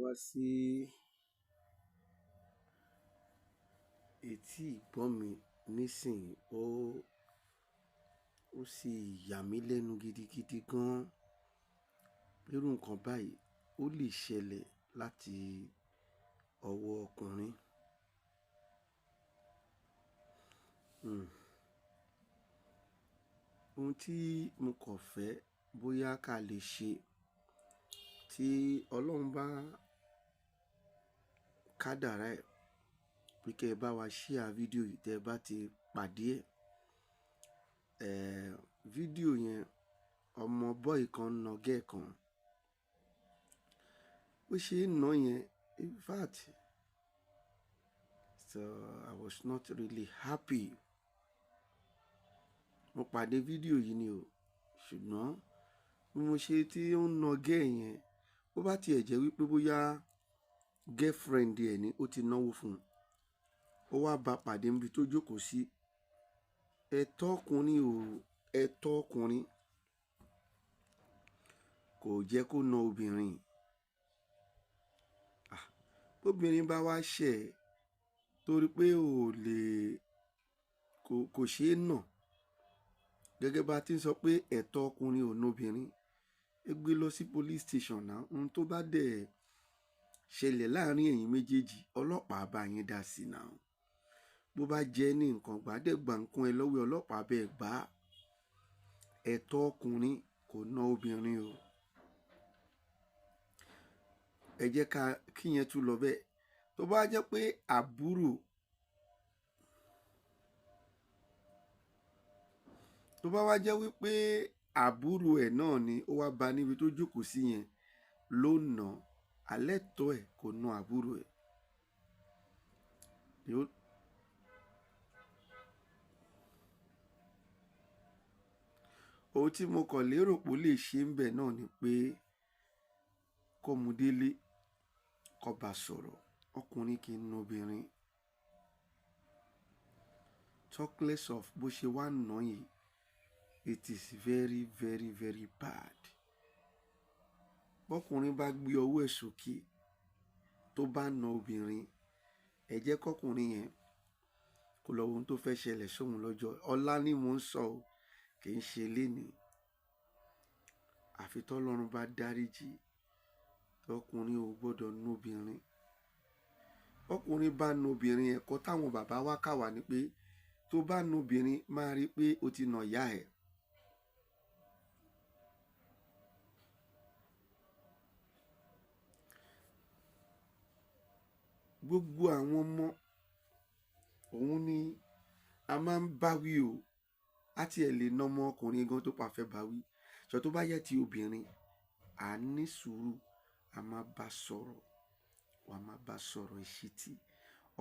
wá sí etí ìgbọ́ mi nísìnyí ó sì yà mí lẹ́nu gidigidi gan. Irú nǹkan báyìí ó lè ṣẹlẹ̀ láti ọwọ́ ọkùnrin. Ohun tí mo kàn fẹ́ bóyá ká lè ṣe tí Ọlọ́run bá kádàrá ẹ̀ pé kẹ́ ẹ bá wa share fídíò yìí tẹ́ ẹ bá ti pàdé ẹ̀. Fídíò yẹn ọmọ bọ́ì kan nà gẹ́ẹ̀ kan bó ṣe ń nà yẹn, in fact so I was not really happy. Mo pàdé fídíò yìí ni o, ṣùgbọ́n bí mo ṣe tí ó ń nà gẹ́ẹ̀ yẹn, bó bá tiẹ̀ jẹ́ wípé bóyá girlfriend ẹ̀ ni ó ti náwó fún un, ó wá bá pàdé níbi tó jókòó sí. Ẹ̀tọ́ ọkùnrin kò jẹ́ kó na obìnrin. Bóbìnrin bá wá ṣẹ̀ torí pé kò ṣeé nà, gẹ́gẹ́ bá ti ń sọ pé ẹ̀tọ́ ọkùnrin ò nóbìnrin, ẹ gbé lọ sí police station náà. Ohun tó bá dẹ̀ ṣẹlẹ̀ láàrin ẹ̀yin méjèèjì, ọlọ́pàá bá yín dá sí náà. Bó bá jẹ́ ní nǹkan gbàdẹ́gbà nǹkan ẹ lọ́wọ́ ọlọ́pàá bẹ́ẹ̀ gbá. Ẹ̀tọ́ ọkùnrin kò ná obìnrin o. Ẹ jẹ́ kí yẹn tún lọ bẹ́ẹ̀. Tó bá jẹ́ pé tó bá wá jẹ́ wípé àbúrò ẹ̀ náà ni ó wá bá níbi tó jókòó sí yẹn ló nà, àlẹ́tọ́ ẹ̀ kò ná àbúrò ẹ̀. Ohun tí mo kàn lérò pé ó lè ṣe ń bẹ̀ náà ni pé kó mú délé, kó bá sọ̀rọ̀. Ọkùnrin kì í na obìnrin. Talk less of bó ṣe wá nà yìí, it is very very very bad. Bọ́kùnrin bá gbé ọwọ́ ẹ̀ sókè tó bá na obìnrin, ẹ jẹ́ kọ́kùnrin yẹn kó lọ wo ohun tó fẹ́ ṣẹlẹ̀ sóhun lọ́jọ́ ọ̀la ni mò ń sọ o, kì í ṣe lénìí. Àfi tọ́lọ́run bá dáríjì, ọkùnrin ò gbọ́dọ̀ na obìnrin. Ọkùnrin bá na obìnrin, ẹ̀kọ́ táwọn bàbá wa kà wá ni pé tó bá na obìnrin máa rí pé ó ti nà ìyá ẹ̀. Gbogbo àwọn ọmọ òun ni a máa ń báwí o. A tiẹ̀ lè na ọmọ ọkùnrin gan tó pàfẹ́ báwí. Ṣọ tó bá yẹ ti obìnrin, a ní sùúrù, a máa bá sọ̀rọ̀, wà á máa bá sọ̀rọ̀ ìṣítí.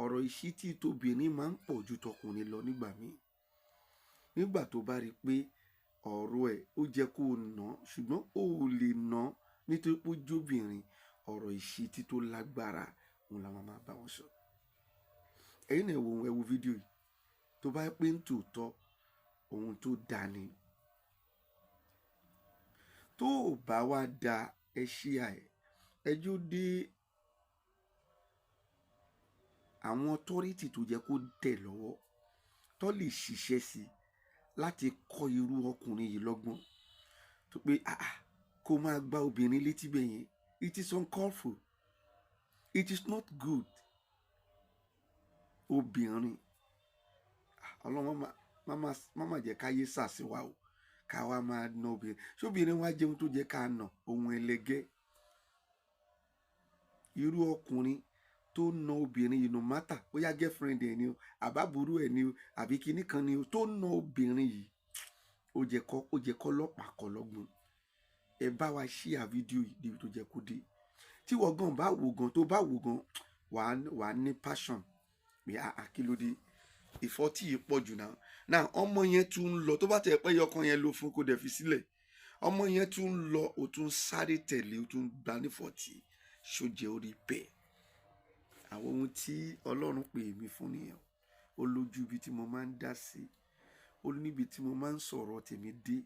Ọ̀rọ̀ ìṣítí tóbìnrin máa ń pọ̀ ju tọkùnrin lọ nígbà míì. Nígbà tó bá rí pé ọ̀rọ̀ ẹ̀ ó jẹ́ kó nà, ṣùgbọ́n ó lè nà nítorí pé ó jóbìnrin, ọ̀rọ̀ ìṣítí tó lágbára òun la máa bá wọn sọ. Ẹ̀yin náà ẹ wo fídíò yìí. Tó bá pé ń tòótọ́ ohun tó dá ni. Tó ò bá wá da ẹ share ẹ̀, ẹjọ́ dé àwọn authority tó jẹ́ kó tẹ̀ lọ́wọ́ tó lè ṣiṣẹ́ sí láti kọ́ irú ọkùnrin yìí lọ́gbọ́n. Tó pé kó máa gbá obìnrin létí bẹ́ẹ̀ yẹn, it is uncalled for. It is not good. Obìnrin, Ọlọ́run má jẹ́ káyé sàsíwá o, ká wá máa ná obìnrin. Ṣé obìnrin wá jẹun tó jẹ́ ká nà ohun ẹlẹgẹ́? Irú ọkùnrin tó ná obìnrin yìí no matter bóyá girlfriend ẹ̀ ni o, àbábúrú ẹ̀ ni o, àbí kinní kan ni o, tó ná obìnrin yìí, ó jẹ́ kọ́ ọlọ́pàá kọ́ lọ́gbọ́n. Ẹ bá wa share fídíò yìí níbi tó jẹ́ kó dé. Tí wọ́n gan bá wò gan, tó bá wò gan, wà á ní passion pé kí ló dé? Ìfọ́tí yìí pọ̀ jù náà. Náà ọmọ yẹn tún ń lọ, tó bá tẹ̀ pé ọkàn yẹn ló fún kó dẹ̀ fi sílẹ̀. Ọmọ yẹn tún ń lọ, ó tún sáré tẹ̀lé, ó tún gbá ní fọ́tí. Ṣó jẹ́ orí bẹ́ẹ̀? Àwọn ohun tí Ọlọ́run pè mí fún nìyẹn. Ó lójú ibi tí mo máa ń dá sí. Ó níbi tí mo máa ń sọ̀rọ̀ tèmi dé.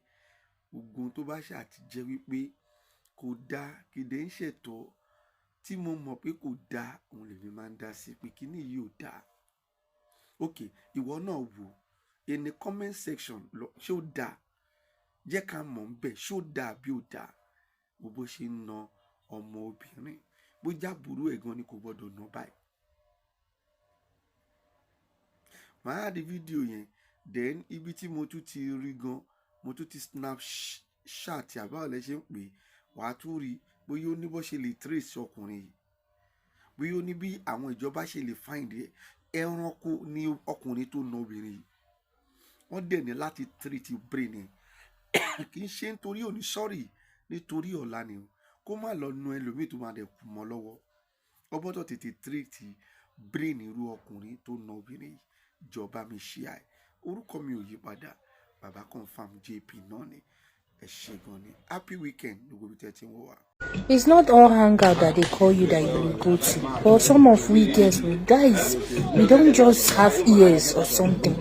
Gbogbo tó bá ṣàti jẹ́ wípé kò dá, kìdẹ̀ ń ṣètò tí mo mọ̀ pé kò dáa òun lèmi máa ń dá sí pé kíní yìí ò dáa. Ok, ìwọ náà wò in the comment section ṣé ó dáa, jẹ́ ká mọ̀ ń bẹ̀ ṣé ó dáa bí ó dáa. Bó ṣe ń na ọmọ obìnrin bó jábùrú ẹ̀ gan ni kò gbọ́dọ̀ ná báyìí. màá di fídíò yẹn then ibi tí mo tún ti rí gan mo tún ti snapchat àbáwọ̀ lẹ ṣe ń pè wàá tún rí bóyá ó ní bó ṣe lè trace ọkùnrin yìí, bóyá ó ní bí àwọn ìjọba ṣe lè find ẹ. Ẹranko ni ọkùnrin tó na obìnrin yìí, wọ́n dẹ̀ ní láti treat brain ẹ̀ kì í ṣe nítorí òní sọ́ọ̀rì nítorí ọ̀la ni o, kó má lọ nu ẹlòmíì tó máa dẹ̀ kú mọ́ lọ́wọ́. Ó gbọ́dọ̀ tètè treat brain irú ọkùnrin tó na obìnrin yìí. Ìjọba mi ṣe àì orúkọ mi ò yí padà, bàbá confam JP náà ni. Ẹ ṣé gan ni. Happy weekend gbogbo ibi tẹ́ ti ń wò wá. It's not all hangout that they call you that you will go to. But some of we guys, we don't just have ears or something.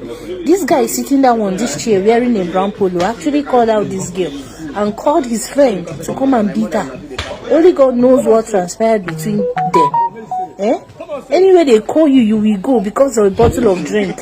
This guy sitting down on this chair wearing a brown polo actually called out this girl and called his friend to come and beat her. Only God knows what transpired between them. Anyway they call you, you will go because of a bottle of drink.